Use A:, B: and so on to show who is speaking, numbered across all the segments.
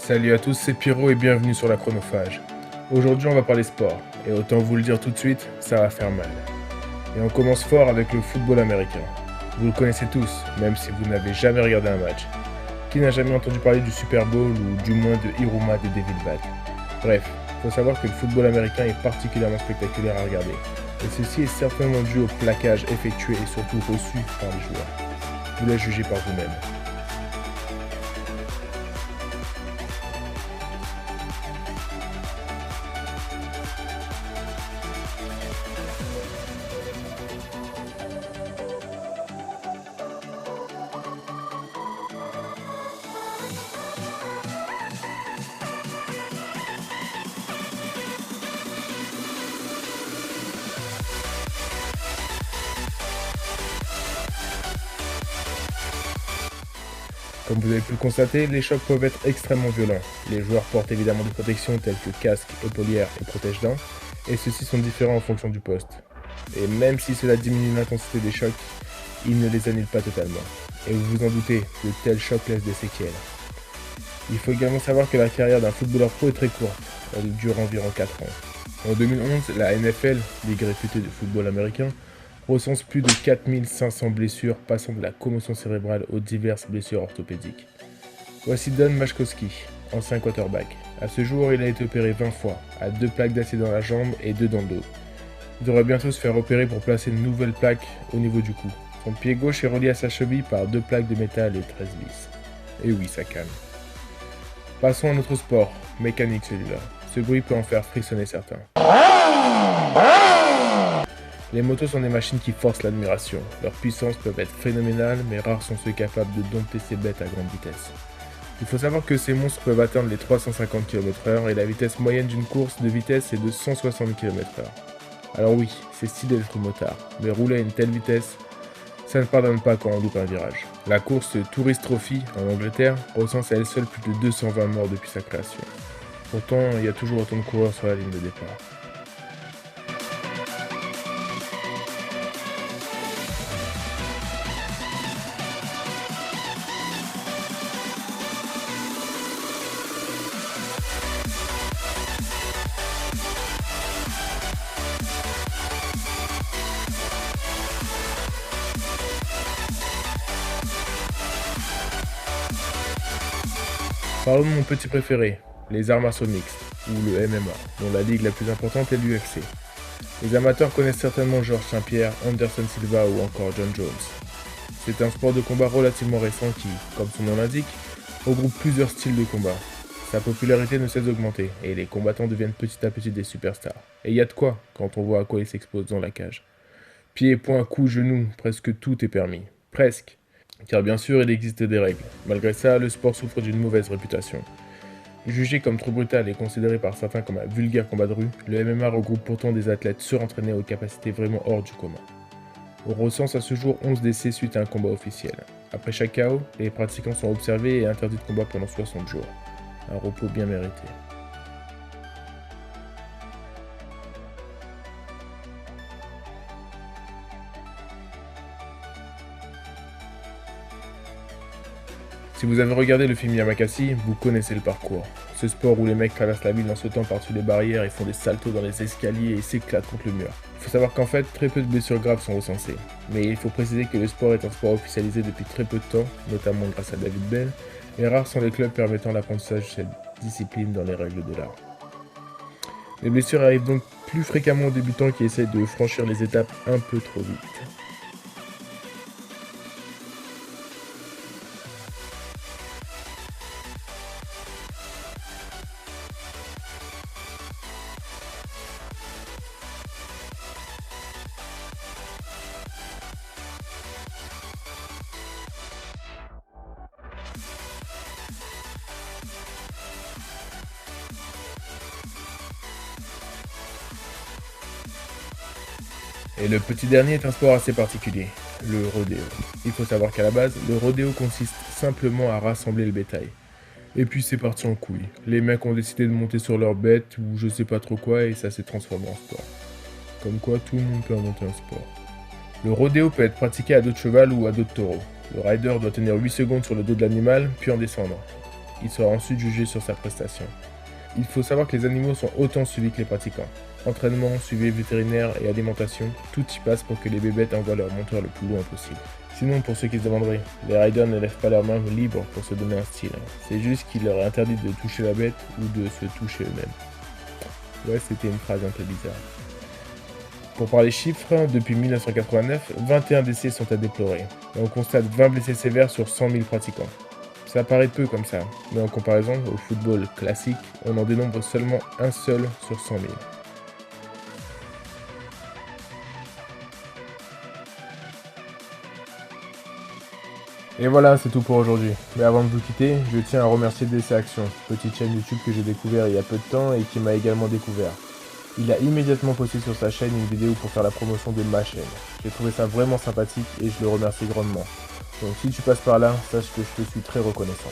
A: Salut à tous, c'est Pierrot et bienvenue sur la Chronophage. Aujourd'hui on va parler sport, et autant vous le dire tout de suite, ça va faire mal. Et on commence fort avec le football américain. Vous le connaissez tous, même si vous n'avez jamais regardé un match. Qui n'a jamais entendu parler du Super Bowl ou du moins de Hirouma de David Bad? Bref, il faut savoir que le football américain est particulièrement spectaculaire à regarder. Et ceci est certainement dû au plaquage effectué et surtout reçu par les joueurs. Vous la jugez par vous-même. Comme vous avez pu le constater, les chocs peuvent être extrêmement violents. Les joueurs portent évidemment des protections telles que casque, épaulière et protège-dents, et ceux-ci sont différents en fonction du poste. Et même si cela diminue l'intensité des chocs, ils ne les annulent pas totalement. Et vous vous en doutez, de tels chocs laissent des séquelles. Il faut également savoir que la carrière d'un footballeur pro est très courte, elle dure environ 4 ans. En 2011, la NFL, ligue réputée de football américain, recense plus de 4500 blessures passant de la commotion cérébrale aux diverses blessures orthopédiques. Voici Don Majkowski, ancien quarterback. À ce jour, il a été opéré 20 fois, à 2 plaques d'acier dans la jambe et 2 dans le dos. Il devrait bientôt se faire opérer pour placer une nouvelle plaque au niveau du cou. Son pied gauche est relié à sa cheville par 2 plaques de métal et 13 vis. Et oui, ça calme. Passons à notre sport, mécanique celui-là. Ce bruit peut en faire frissonner certains. Les motos sont des machines qui forcent l'admiration. Leurs puissances peuvent être phénoménales, mais rares sont ceux capables de dompter ces bêtes à grande vitesse. Il faut savoir que ces monstres peuvent atteindre les 350 km/h et la vitesse moyenne d'une course de vitesse est de 160 km/h. Alors oui, c'est stylé d'être motard, mais rouler à une telle vitesse, ça ne pardonne pas quand on loupe un virage. La course Tourist Trophy en Angleterre recense à elle seule plus de 220 morts depuis sa création. Pourtant, il y a toujours autant de coureurs sur la ligne de départ. Parlons de mon petit préféré, les arts martiaux mixtes, ou le MMA, dont la ligue la plus importante est l'UFC. Les amateurs connaissent certainement Georges Saint-Pierre, Anderson Silva ou encore John Jones. C'est un sport de combat relativement récent qui, comme son nom l'indique, regroupe plusieurs styles de combat. Sa popularité ne cesse d'augmenter, et les combattants deviennent petit à petit des superstars. Et y a de quoi, quand on voit à quoi ils s'exposent dans la cage. Pieds, poings, coups, genoux, presque tout est permis. Presque. Car bien sûr, il existe des règles. Malgré ça, le sport souffre d'une mauvaise réputation. Jugé comme trop brutal et considéré par certains comme un vulgaire combat de rue, le MMA regroupe pourtant des athlètes surentraînés aux capacités vraiment hors du commun. On recense à ce jour 11 décès suite à un combat officiel. Après chaque KO, les pratiquants sont observés et interdits de combat pendant 60 jours. Un repos bien mérité. Si vous avez regardé le film Yamakasi, vous connaissez le parcours. Ce sport où les mecs traversent la ville en sautant par-dessus les barrières et font des saltos dans les escaliers et s'éclatent contre le mur. Il faut savoir qu'en fait, très peu de blessures graves sont recensées. Mais il faut préciser que le sport est un sport officialisé depuis très peu de temps, notamment grâce à David Bell, et rares sont les clubs permettant l'apprentissage de cette discipline dans les règles de l'art. Les blessures arrivent donc plus fréquemment aux débutants qui essayent de franchir les étapes un peu trop vite. Et le petit dernier est un sport assez particulier, le rodéo. Il faut savoir qu'à la base, le rodéo consiste simplement à rassembler le bétail. Et puis c'est parti en couille. Les mecs ont décidé de monter sur leur bête ou je sais pas trop quoi et ça s'est transformé en sport. Comme quoi tout le monde peut inventer un sport. Le rodéo peut être pratiqué à dos de cheval ou à dos de taureau. Le rider doit tenir 8 secondes sur le dos de l'animal, puis en descendre. Il sera ensuite jugé sur sa prestation. Il faut savoir que les animaux sont autant suivis que les pratiquants. Entraînement, suivi vétérinaire et alimentation, tout y passe pour que les bébêtes envoient leur monteur le plus loin possible. Sinon, pour ceux qui se demanderaient, les riders ne lèvent pas leurs mains libres pour se donner un style. C'est juste qu'il leur est interdit de toucher la bête ou de se toucher eux-mêmes. Ouais, c'était une phrase un peu bizarre. Pour parler chiffres, depuis 1989, 21 décès sont à déplorer. Et on constate 20 blessés sévères sur 100 000 pratiquants. Ça paraît peu comme ça, mais en comparaison au football classique, on en dénombre seulement un seul sur 100 000. Et voilà, c'est tout pour aujourd'hui. Mais avant de vous quitter, je tiens à remercier DC Action, petite chaîne YouTube que j'ai découvert il y a peu de temps et qui m'a également découvert. Il a immédiatement posté sur sa chaîne une vidéo pour faire la promotion de ma chaîne. J'ai trouvé ça vraiment sympathique et je le remercie grandement. Donc si tu passes par là, sache que je te suis très reconnaissant.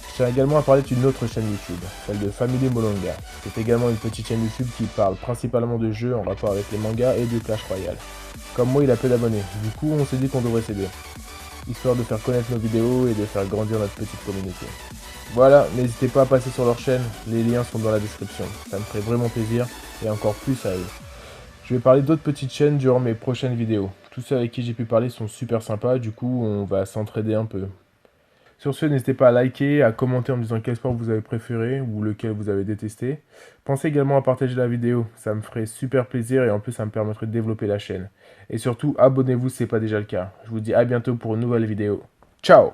A: Je tiens également à parler d'une autre chaîne YouTube, celle de Family Molonga. C'est également une petite chaîne YouTube qui parle principalement de jeux en rapport avec les mangas et de Clash Royale. Comme moi, il a peu d'abonnés, du coup on s'est dit qu'on devrait s'aider, histoire de faire connaître nos vidéos et de faire grandir notre petite communauté. Voilà, n'hésitez pas à passer sur leur chaîne, les liens sont dans la description, ça me ferait vraiment plaisir, et encore plus à eux. Je vais parler d'autres petites chaînes durant mes prochaines vidéos. Tous ceux avec qui j'ai pu parler sont super sympas, du coup on va s'entraider un peu. Sur ce, n'hésitez pas à liker, à commenter en me disant quel sport vous avez préféré ou lequel vous avez détesté. Pensez également à partager la vidéo, ça me ferait super plaisir et en plus ça me permettrait de développer la chaîne. Et surtout, abonnez-vous si ce n'est pas déjà le cas. Je vous dis à bientôt pour une nouvelle vidéo. Ciao!